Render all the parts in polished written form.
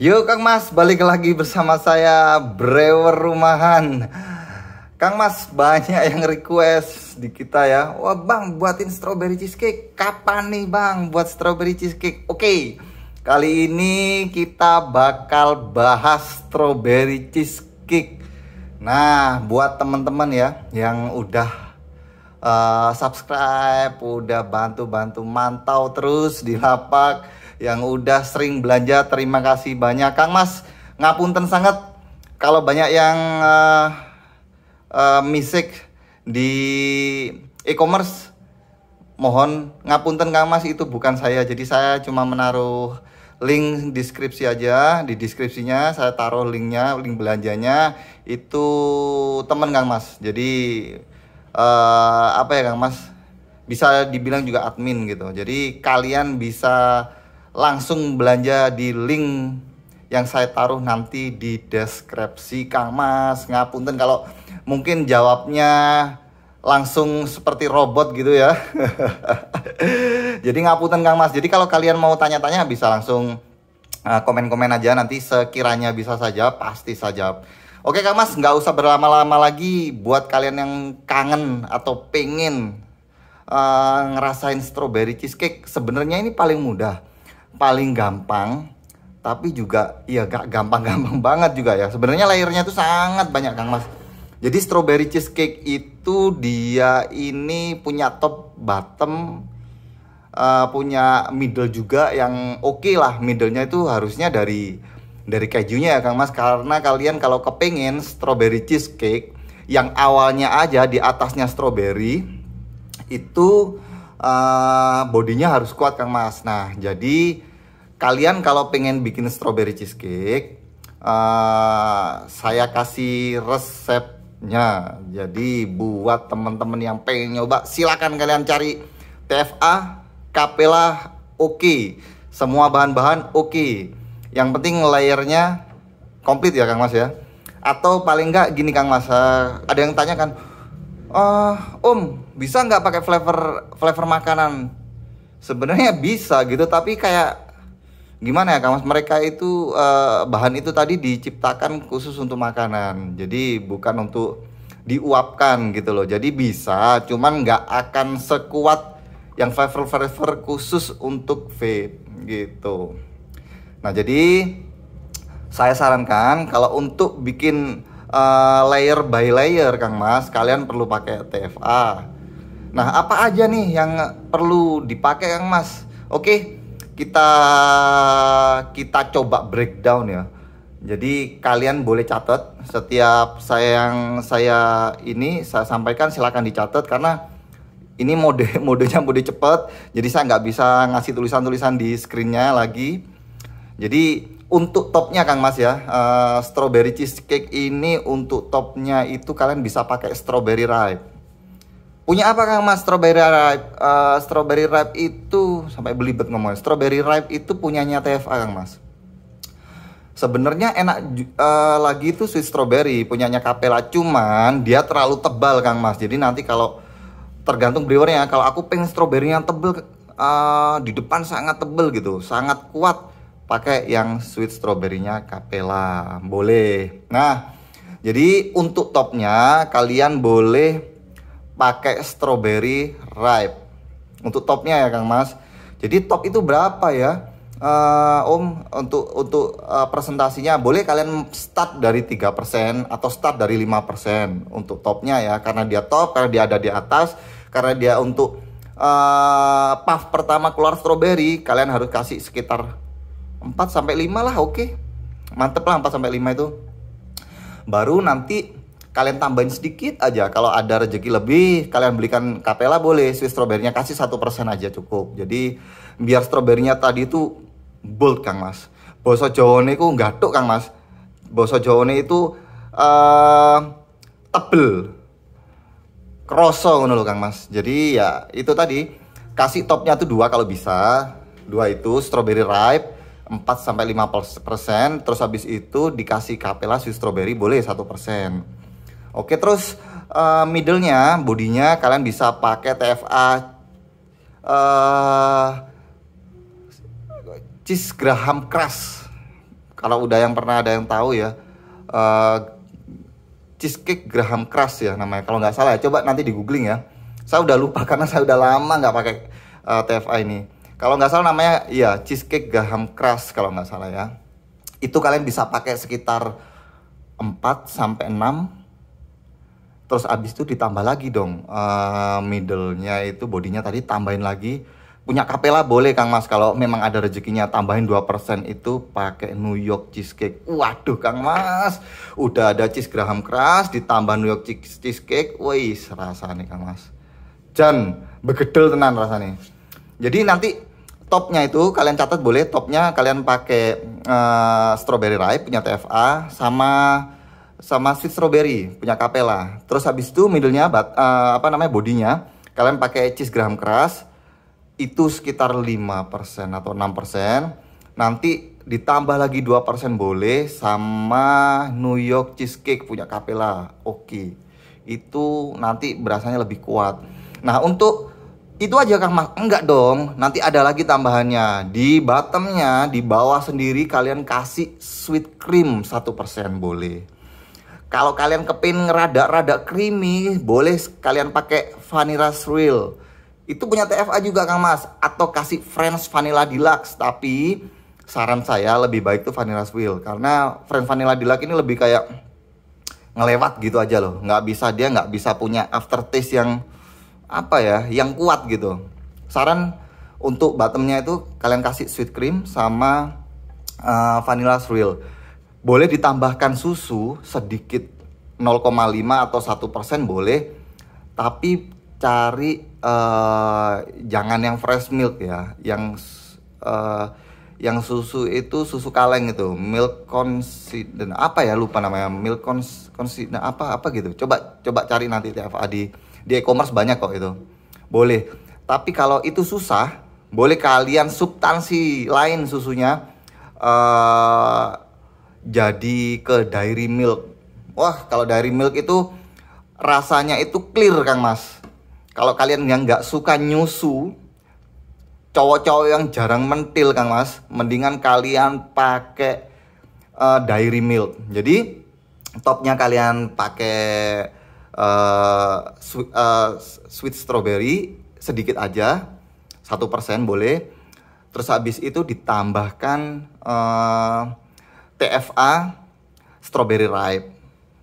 Yuk Kang Mas, balik lagi bersama saya Brewer Rumahan. Kang Mas, banyak yang request di kita ya. Wah bang, buatin strawberry cheesecake. Kapan nih bang buat strawberry cheesecake? Oke, kali ini kita bakal bahas strawberry cheesecake. Nah, buat teman-teman ya yang udah subscribe, udah bantu-bantu mantau terus di lapak, yang udah sering belanja, terima kasih banyak Kang Mas. Ngapunten sangat kalau banyak yang misik di e-commerce. Mohon ngapunten Kang Mas, itu bukan saya. Jadi saya cuma menaruh link deskripsi aja. Di deskripsinya saya taruh linknya, link belanjanya. Itu temen Kang Mas. Jadi apa ya Kang Mas, bisa dibilang juga admin gitu. Jadi kalian bisa langsung belanja di link yang saya taruh nanti di deskripsi Kang Mas. Ngapunten kalau mungkin jawabnya langsung seperti robot gitu ya. Jadi ngapunten Kang Mas. Jadi kalau kalian mau tanya-tanya bisa langsung komen-komen aja, nanti sekiranya bisa saja pasti saja. Oke Kang Mas, nggak usah berlama-lama lagi. Buat kalian yang kangen atau pengen ngerasain strawberry cheesecake, sebenarnya ini paling mudah, paling gampang, tapi juga ya gak gampang-gampang banget juga ya. Sebenarnya layernya tuh sangat banyak Kang Mas. Jadi strawberry cheesecake itu dia ini punya top, bottom, punya middle juga yang oke lah. Middlenya itu harusnya dari kejunya ya Kang Mas, karena kalian kalau kepengen strawberry cheesecake yang awalnya aja di atasnya strawberry itu bodinya harus kuat Kang Mas. Nah jadi kalian kalau pengen bikin strawberry cheesecake, saya kasih resepnya. Jadi buat teman-teman yang pengen nyoba, silakan kalian cari TFA, Capella, oke. Semua bahan-bahan oke. Yang penting layernya komplit ya Kang Mas ya. Atau paling enggak gini Kang Mas, ada yang tanya kan, Om bisa nggak pakai flavor makanan? Sebenarnya bisa gitu, tapi kayak gimana ya Kang Mas, mereka itu bahan itu tadi diciptakan khusus untuk makanan, jadi bukan untuk diuapkan gitu loh. Jadi bisa, cuman nggak akan sekuat yang flavor khusus untuk vape gitu. Nah jadi saya sarankan kalau untuk bikin layer by layer Kang Mas, kalian perlu pakai TFA. Nah apa aja nih yang perlu dipakai Kang Mas? Oke, kita coba breakdown ya. Jadi kalian boleh catat setiap saya sampaikan, silakan dicatat karena ini modenya mode cepat. Jadi saya nggak bisa ngasih tulisan-tulisan di screennya lagi. Jadi untuk topnya Kang Mas ya, strawberry cheesecake ini untuk topnya itu kalian bisa pakai strawberry ripe. Punya apa Kang Mas strawberry ripe? Strawberry ripe itu sampai belibet ngomongnya. Strawberry ripe itu punyanya TFA Kang Mas. Sebenarnya enak lagi itu sweet strawberry punyanya Capella, cuman dia terlalu tebal Kang Mas. Jadi nanti kalau tergantung brewernya, kalau aku pengen strawberry yang tebel, di depan sangat tebel gitu, sangat kuat, pakai yang sweet strawberry-nya Capella, boleh. Nah, jadi untuk topnya kalian boleh pakai strawberry ripe. Untuk topnya ya Kang Mas. Jadi top itu berapa ya? Om, untuk presentasinya boleh kalian start dari 3% atau start dari 5% untuk topnya ya, karena dia top, karena dia ada di atas, karena dia untuk puff pertama keluar strawberry, kalian harus kasih sekitar 4-5 lah, oke. Mantep lah 4-5 itu. Baru nanti kalian tambahin sedikit aja. Kalau ada rezeki lebih, kalian belikan Capella boleh. Sweet strawberry-nya kasih 1% aja cukup. Jadi biar strawberry-nya tadi itu bold Kang Mas. Boso Jawane itu gathuk Kang Mas. Boso Jawane itu tebel, kroso ngono lho Kang Mas. Jadi ya itu tadi, kasih topnya tuh 2 kalau bisa. 2 itu strawberry ripe 4-5%, terus habis itu dikasih Capella sweet strawberry boleh 1%. Oke, terus middle-nya, bodinya kalian bisa pakai TFA cheese Graham Crush Kalau udah yang pernah ada yang tahu ya, cheesecake Graham Crust ya namanya kalau nggak salah ya. Coba nanti di googling ya. Saya udah lupa karena saya udah lama nggak pakai TFA ini. Kalau nggak salah namanya ya cheesecake Graham Crust kalau nggak salah ya. Itu kalian bisa pakai sekitar 4 sampai 6. Terus abis itu ditambah lagi dong middle-nya itu, bodinya tadi tambahin lagi. Punya Capella boleh Kang Mas, kalau memang ada rezekinya tambahin 2% itu pakai New York cheesecake. Waduh Kang Mas, udah ada cheese Graham Crust ditambah New York cheesecake. Wih, rasanya Kang Mas. Jan, begedel tenan rasanya. Jadi nanti topnya itu kalian catat boleh, topnya kalian pakai strawberry ripe punya TFA sama sweet strawberry punya Capella. Terus habis itu middle-nya bodinya kalian pakai cheese Graham Crust itu sekitar 5% atau 6%. Nanti ditambah lagi 2% boleh sama New York cheesecake punya Capella. Oke. Itu nanti berasanya lebih kuat. Nah, untuk itu aja Kang Mas. Enggak dong. Nanti ada lagi tambahannya. Di bottomnya, di bawah sendiri kalian kasih sweet cream 1% boleh. Kalau kalian kepin rada-rada creamy, boleh kalian pakai vanilla swirl. Itu punya TFA juga Kang Mas. Atau kasih French Vanilla Deluxe. Tapi saran saya lebih baik tuh vanilla swirl. Karena French Vanilla Deluxe ini lebih kayak ngelewat gitu aja loh. Dia nggak bisa punya aftertaste yang apa ya, yang kuat gitu. Saran untuk bottomnya itu kalian kasih sweet cream sama vanilla swirl. Boleh ditambahkan susu sedikit 0,5 atau 1% boleh. Tapi cari jangan yang fresh milk ya. Yang susu itu susu kaleng itu, milk confident apa ya, lupa namanya, milk confident apa gitu. Coba cari nanti TFA di e-commerce banyak kok itu. Boleh. Tapi kalau itu susah, boleh kalian substansi lain susunya jadi ke dairy milk. Wah, kalau dairy milk itu rasanya itu clear Kang Mas. Kalau kalian yang nggak suka nyusu, cowok-cowok yang jarang mentil Kang Mas, mendingan kalian pakai dairy milk. Jadi topnya kalian pakai sweet strawberry sedikit aja, 1% boleh. Terus habis itu ditambahkan TFA strawberry ripe.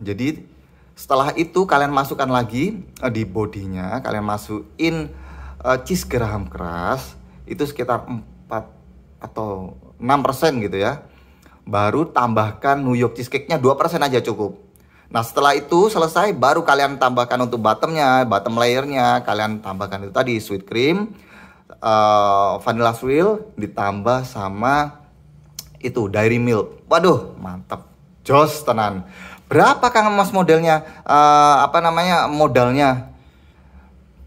Jadi setelah itu kalian masukkan lagi di bodinya, kalian masukin cheese Graham Crust itu sekitar 4 atau 6% gitu ya. Baru tambahkan New York cheesecake-nya 2% aja cukup. Nah, setelah itu selesai baru kalian tambahkan untuk bottomnya, bottom layernya kalian tambahkan itu tadi sweet cream, vanilla swirl ditambah sama itu dairy milk. Waduh, mantap. Jos tenan. Berapa Kang Mas modelnya? Modalnya?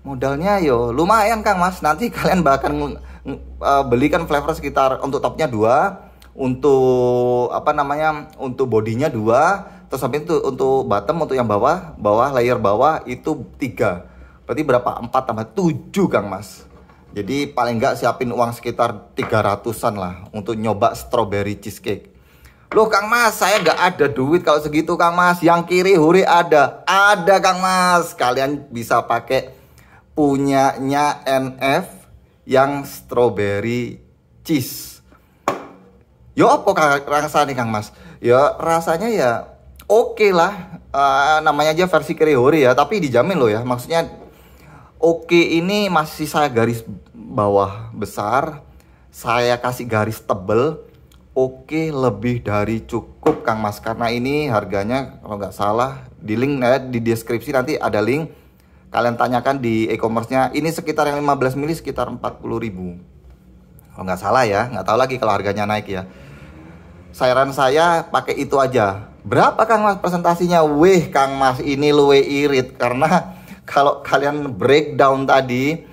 Modalnya yo lumayan Kang Mas. Nanti kalian bahkan belikan flavor sekitar untuk topnya 2, untuk untuk bodinya 2, terus sampai itu untuk bottom, untuk yang bawah layer bawah itu 3. Berarti berapa? 4 tambah 7 Kang Mas. Jadi paling nggak siapin uang sekitar 300-an lah untuk nyoba strawberry cheesecake. Loh Kang Mas, saya nggak ada duit kalau segitu Kang Mas. Yang kiri huri ada Kang Mas. Kalian bisa pakai punyanya NF yang strawberry cheese. Yo apa rasanya Kang Mas? Ya rasanya ya oke lah. Namanya aja versi kiri huri ya. Tapi dijamin loh ya. Maksudnya oke ini masih saya garis bawah besar. Saya kasih garis tebel. Oke, lebih dari cukup Kang Mas. Karena ini harganya kalau nggak salah di link di deskripsi nanti ada link. Kalian tanyakan di e-commerce-nya. Ini sekitar yang 15 mili sekitar 40.000. Kalau nggak salah ya. Nggak tahu lagi kalau harganya naik ya. Saran saya pakai itu aja. Berapa Kang Mas presentasinya? Wih Kang Mas, ini luwe irit. Karena kalau kalian breakdown tadi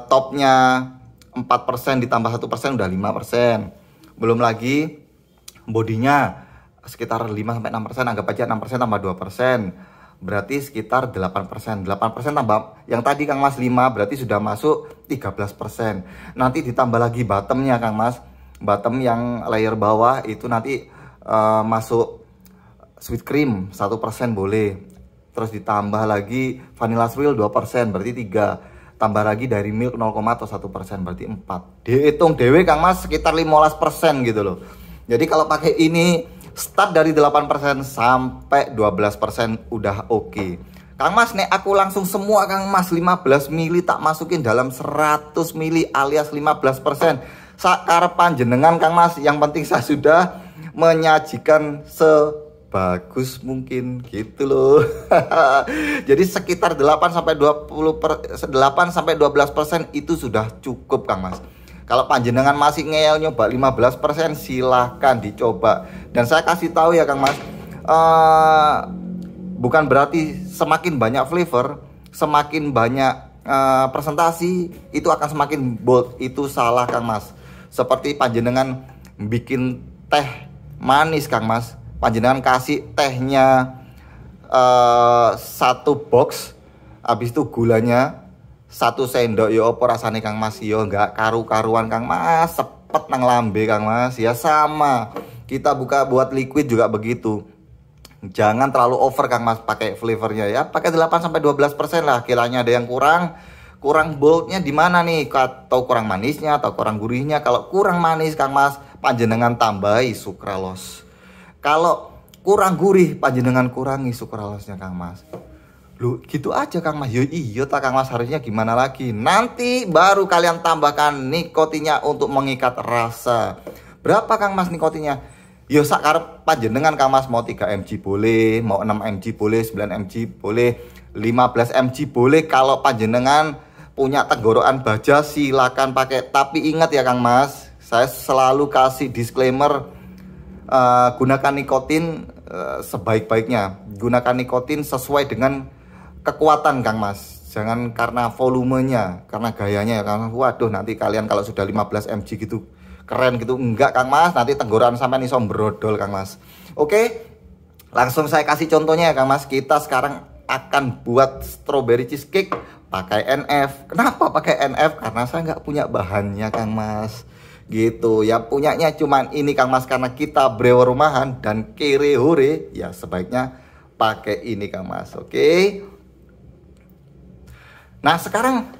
topnya 4% ditambah 1% udah 5%. Belum lagi bodinya sekitar 5-6%, anggap aja 6% tambah 2%. Berarti sekitar 8%. 8% tambah yang tadi Kang Mas 5, berarti sudah masuk 13%. Nanti ditambah lagi bottomnya Kang Mas. bottom yang layer bawah itu nanti masuk sweet cream 1% boleh. Terus ditambah lagi vanilla swirl 2%, berarti 3. Tambah lagi dari milk 0, atau 1%, berarti 4. Dihitung dewe Kang Mas sekitar 15% gitu loh. Jadi kalau pakai ini start dari 8% sampai 12% udah oke. Kang Mas, nek aku langsung semua Kang Mas 15 mili tak masukin dalam 100 mili alias 15%. Sakar panjenengan Kang Mas, yang penting saya sudah menyajikan sebagus mungkin gitu loh. Jadi sekitar 8 sampai 12% itu sudah cukup Kang Mas. Kalau panjenengan masih ngeyel nyoba 15%, silahkan dicoba. Dan saya kasih tahu ya Kang Mas, bukan berarti semakin banyak flavor, semakin banyak presentasi itu akan semakin bold. Itu salah Kang Mas. Seperti panjenengan bikin teh manis Kang Mas, panjenengan kasih tehnya 1 box, habis itu gulanya 1 sendok, ya opo rasane Kang Mas, yo nggak karu-karuan Kang Mas, sepet nang lambe Kang Mas. Ya sama, kita buat liquid juga begitu. Jangan terlalu over Kang Mas pakai flavornya ya, pakai 8 sampai 12% lah. Kiranya ada yang kurang boldnya di mana nih, atau kurang manisnya atau kurang gurihnya. Kalau kurang manis Kang Mas, panjenengan tambahi sukralos. Kalau kurang gurih, panjenengan kurangi sukralosnya Kang Mas. Loh gitu aja Kang Mas. Yo iya tak Kang Mas, harusnya gimana lagi. Nanti baru kalian tambahkan nikotinnya untuk mengikat rasa. Berapa Kang Mas nikotinnya? Yo sakar panjenengan Kang Mas, mau 3 mg boleh, mau 6 mg boleh, 9 mg boleh, 15 mg boleh. Kalau panjenengan punya tenggorokan baja silakan pakai. Tapi ingat ya Kang Mas, saya selalu kasih disclaimer, gunakan nikotin sebaik-baiknya. Gunakan nikotin sesuai dengan kekuatan Kang Mas. Jangan karena volumenya, karena gayanya ya Kang Mas. Waduh, nanti kalian kalau sudah 15 mg gitu keren gitu, enggak Kang Mas, nanti tenggorokan sampai iso brodol Kang Mas. Oke, langsung saya kasih contohnya ya Kang Mas. Kita sekarang akan buat strawberry cheesecake pakai NF. Kenapa pakai NF? Karena saya nggak punya bahannya Kang Mas. Gitu ya, punyanya cuman ini Kang Mas, karena kita brewer rumahan dan kere hore ya, sebaiknya pakai ini Kang Mas. Oke. Nah sekarang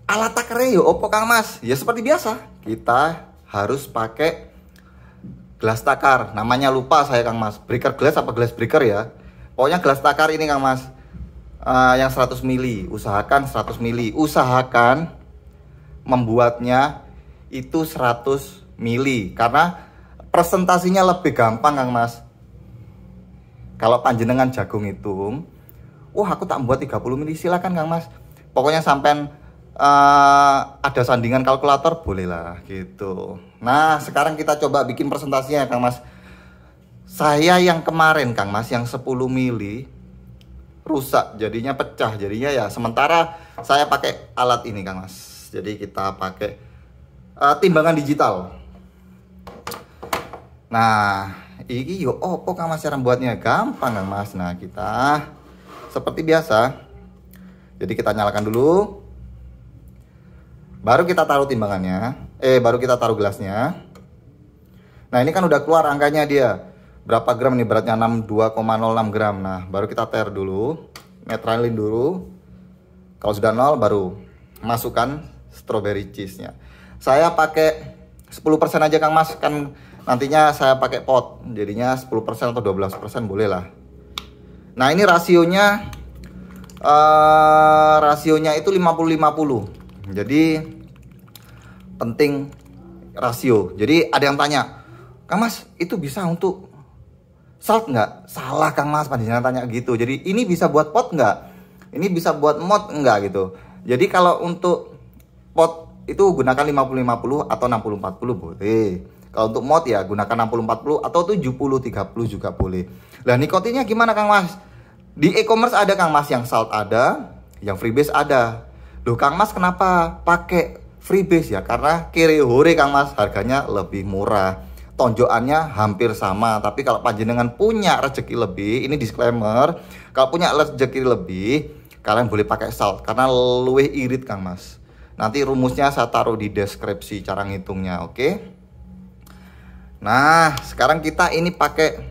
alat takare yo opo Kang Mas? Ya seperti biasa, kita harus pakai gelas takar. Namanya lupa saya Kang Mas, breaker glass apa glass breaker ya. Pokoknya gelas takar ini Kang Mas, yang 100 mili. Usahakan 100 mili. Usahakan membuatnya itu 100 mili, karena presentasinya lebih gampang Kang Mas. Kalau panjenengan jagung hitung, wah aku tak buat 30 mili, silakan Kang Mas. Pokoknya sampai ada sandingan kalkulator bolehlah gitu. Nah sekarang kita coba bikin presentasinya Kang Mas. Saya yang kemarin Kang Mas, yang 10 mili rusak, jadinya pecah, jadinya ya sementara saya pakai alat ini Kang Mas. Jadi kita pakai timbangan digital. Nah ini yo opo Kang Mas cara buatnya? Gampang Kang Mas. Nah kita seperti biasa, jadi kita nyalakan dulu, baru kita taruh timbangannya, baru kita taruh gelasnya. Nah ini kan udah keluar angkanya dia berapa gram nih, beratnya 62,06 gram. Nah baru kita tare dulu, netralin dulu. Kalau sudah 0 baru masukkan strawberry cheese nya. Saya pakai 10% aja Kang Mas, kan nantinya saya pakai pot, jadinya 10% atau 12% boleh lah. Nah ini rasionya itu 50-50. Jadi penting rasio. Jadi ada yang tanya, Kang Mas itu bisa untuk salt nggak? Salah Kang Mas, panjenengan tanya gitu. Jadi ini bisa buat pot nggak? Ini bisa buat mod nggak gitu. Jadi kalau untuk pot itu gunakan 50-50 atau 60-40 boleh. Kalau untuk mod ya gunakan 60-40 atau 70-30 juga boleh. Lah nikotinnya gimana Kang Mas? Di e-commerce ada Kang Mas, yang salt ada, yang freebase ada. Loh Kang Mas kenapa pakai freebase ya? Karena kere hore Kang Mas, harganya lebih murah, tonjokannya hampir sama. Tapi kalau panjenengan punya rezeki lebih, ini disclaimer, kalau punya rezeki lebih kalian boleh pakai salt karena luwih irit Kang Mas. Nanti rumusnya saya taruh di deskripsi cara ngitungnya, oke? Nah, sekarang kita ini pakai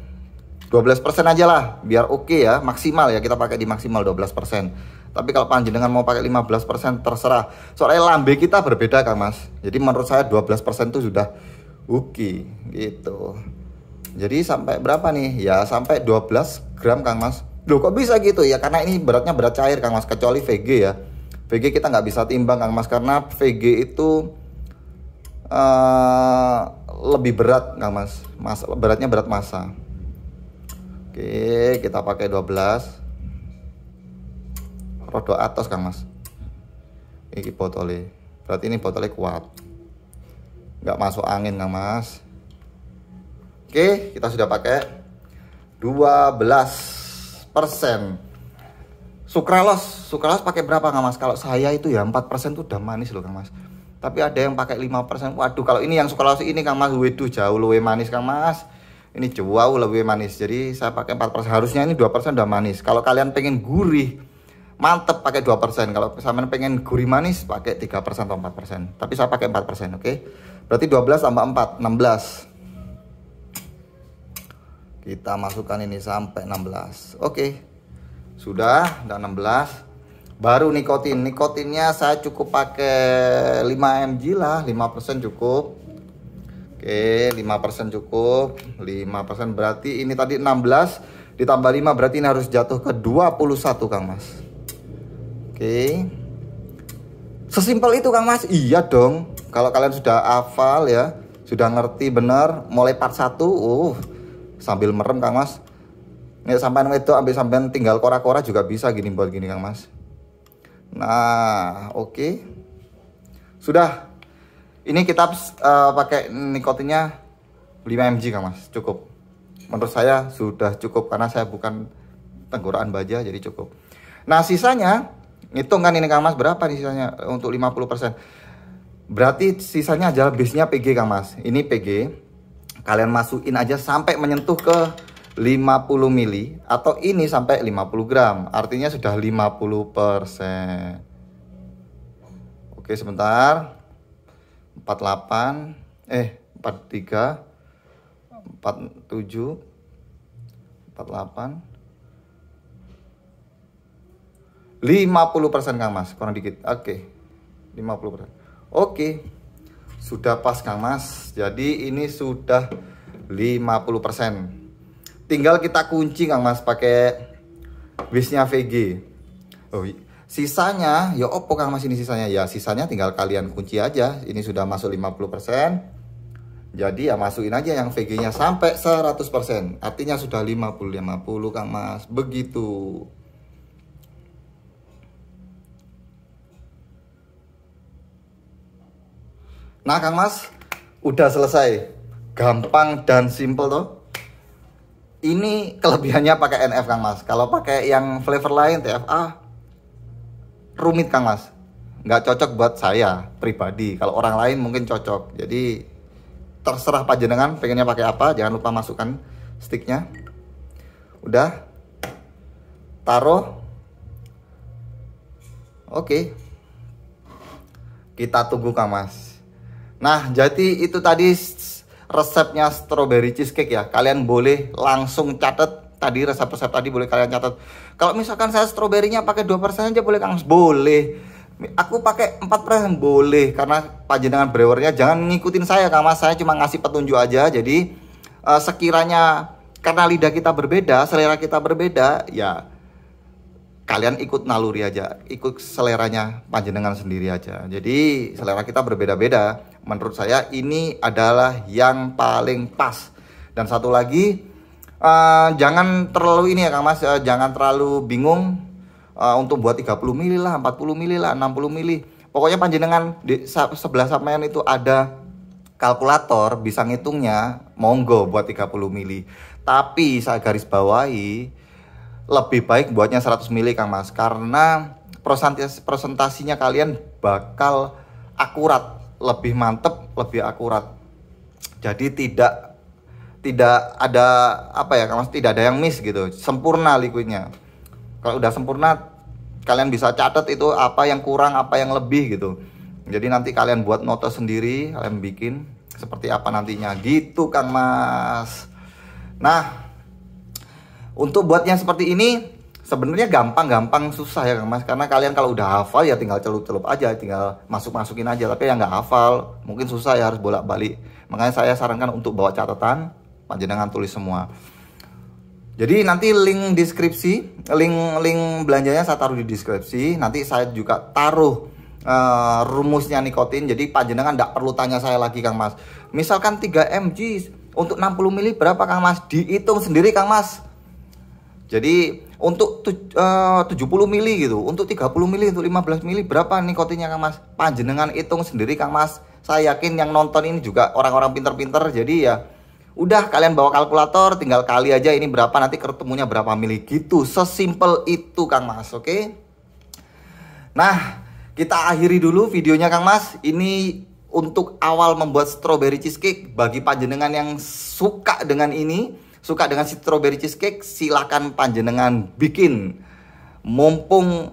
12% aja lah, biar oke ya, maksimal ya, kita pakai di maksimal 12%. Tapi kalau panjenengan mau pakai 15% terserah. Soalnya lambe kita berbeda Kang Mas. Jadi menurut saya 12% itu sudah oke gitu. Jadi sampai berapa nih? Ya sampai 12 gram Kang Mas. Loh kok bisa gitu ya? Karena ini beratnya berat cair Kang Mas, kecuali VG ya. VG kita nggak bisa timbang Kang Mas, karena VG itu lebih berat Kang Mas. Beratnya berat massa. Oke, kita pakai 12. Rodo atas Kang Mas. Ini botolnya. Berarti ini botolnya kuat. Nggak masuk angin Kang Mas. Oke, kita sudah pakai 12%. Sukralos pakai berapa Kang Mas? Kalau saya itu ya 4% tuh udah manis loh Kang Mas. Tapi ada yang pakai 5%. Waduh, kalau ini yang sukralos ini Kang Mas, waduh jauh lebih manis Kang Mas. Ini jauh lebih manis. Jadi saya pakai 4%. Harusnya ini 2% udah manis. Kalau kalian pengen gurih, mantep pakai 2%. Kalau sampean pengen gurih manis pakai 3% atau 4%. Tapi saya pakai 4%, oke? Berarti 12 tambah 4, 16. Kita masukkan ini sampai 16. Oke. Sudah, udah 16. Baru nikotin. Nikotinnya saya cukup pakai 5 mg lah, 5% cukup. Oke, 5% cukup. 5% berarti ini tadi 16 ditambah 5 berarti ini harus jatuh ke 21 Kang Mas. Oke. Sesimpel itu Kang Mas. Iya dong. Kalau kalian sudah hafal ya, sudah ngerti bener mulai part 1, sambil merem Kang Mas. Nih sampai itu ambil sampai tinggal kora-kora juga bisa gini buat gini Kang Mas. Nah, oke. Sudah. Ini kita pakai nikotinnya 5 mg Kang Mas, cukup. Menurut saya sudah cukup karena saya bukan tenggorokan baja, jadi cukup. Nah, sisanya hitung kan ini Kang Mas, berapa nih sisanya untuk 50%. Berarti sisanya adalah base-nya PG Kang Mas. Ini PG. Kalian masukin aja sampai menyentuh ke 50 mili atau ini sampai 50 gram. Artinya sudah 50%. Oke, sebentar. 48 43 47 48 50% Kang Mas, kurang dikit. Oke. 50%. Oke. Sudah pas Kang Mas. Jadi ini sudah 50%. Tinggal kita kunci Kang Mas pakai base-nya VG. Oh, sisanya ya opo Kang Mas, ini sisanya ya sisanya tinggal kalian kunci aja. Ini sudah masuk 50%. Jadi ya masukin aja yang VG-nya sampai 100%. Artinya sudah 50-50 Kang Mas. Begitu. Nah Kang Mas, udah selesai. Gampang dan simple toh. Ini kelebihannya pakai NF Kang Mas. Kalau pakai yang flavor lain TFA rumit Kang Mas, nggak cocok buat saya pribadi. Kalau orang lain mungkin cocok. Jadi terserah panjenengan pengennya pakai apa. Jangan lupa masukkan sticknya. Udah, taruh. Oke, kita tunggu Kang Mas. Nah, jadi itu tadi resepnya strawberry cheesecake ya. Kalian boleh langsung catat. Tadi resep-resep tadi boleh kalian catat. Kalau misalkan saya stroberinya pakai 2% aja boleh Kang Mas? Boleh. Aku pakai 4% boleh. Karena panjenengan brewernya jangan ngikutin saya Kang Mas. Saya cuma ngasih petunjuk aja. Jadi sekiranya karena lidah kita berbeda, selera kita berbeda, ya kalian ikut naluri aja. Ikut seleranya panjenengan sendiri aja. Jadi selera kita berbeda-beda. Menurut saya ini adalah yang paling pas. Dan satu lagi, jangan terlalu ini ya Kang Mas, jangan terlalu bingung untuk buat 30 mili lah, 40 mili lah, 60 mili. Pokoknya panjenengan di sebelah sampean itu ada kalkulator, bisa ngitungnya, monggo buat 30 mili. Tapi saya garis bawahi, lebih baik buatnya 100 mili Kang Mas, karena presentasinya kalian bakal akurat, lebih mantep, lebih akurat. Jadi tidak ada apa ya Kang Mas, tidak ada yang miss gitu, sempurna liquidnya. Kalau udah sempurna kalian bisa catat itu apa yang kurang, apa yang lebih gitu. Jadi nanti kalian buat note sendiri, kalian bikin seperti apa nantinya gitu Kang Mas. Nah, untuk buatnya seperti ini sebenarnya gampang susah ya Kang Mas, karena kalian kalau udah hafal ya tinggal celup-celup aja, tinggal masukin aja. Tapi yang nggak hafal mungkin susah ya, harus bolak-balik. Makanya saya sarankan untuk bawa catatan, panjenengan tulis semua. Jadi nanti link deskripsi, link belanjanya saya taruh di deskripsi. Nanti saya juga taruh rumusnya nikotin. Jadi panjenengan nggak perlu tanya saya lagi Kang Mas. Misalkan 3 mg untuk 60 mili berapa Kang Mas? Dihitung sendiri Kang Mas. Jadi untuk 70 mili gitu, untuk 30 mili, untuk 15 mili berapa nikotinnya Kang Mas? Panjenengan hitung sendiri Kang Mas. Saya yakin yang nonton ini juga orang-orang pinter-pinter. Jadi ya udah, kalian bawa kalkulator, tinggal kali aja ini berapa, nanti ketemunya berapa mili gitu. Sesimpel itu Kang Mas, oke? Nah, kita akhiri dulu videonya Kang Mas. Ini untuk awal membuat strawberry cheesecake. Bagi panjenengan yang suka dengan ini, suka dengan strawberry cheesecake, silakan panjenengan bikin. Mumpung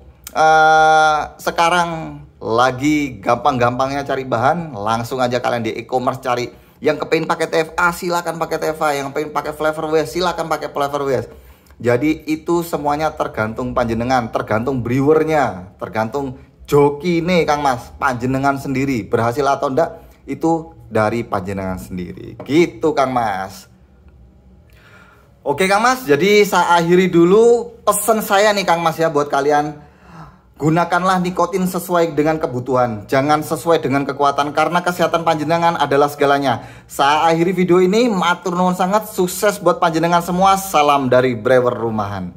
sekarang lagi gampang-gampangnya cari bahan, langsung aja kalian di e-commerce cari. Yang kepengen pakai TFA silakan pakai TFA, yang pengen pakai flavor west silakan pakai flavor west. Jadi itu semuanya tergantung panjenengan, tergantung brewernya, tergantung joki nih Kang Mas. Panjenengan sendiri berhasil atau enggak itu dari panjenengan sendiri. Gitu Kang Mas. Oke Kang Mas, jadi saya akhiri dulu pesan saya nih Kang Mas ya buat kalian. Gunakanlah nikotin sesuai dengan kebutuhan, jangan sesuai dengan kekuatan, karena kesehatan panjenengan adalah segalanya. Saya akhiri video ini, matur nuwun sangat, sukses buat panjenengan semua. Salam dari brewer rumahan.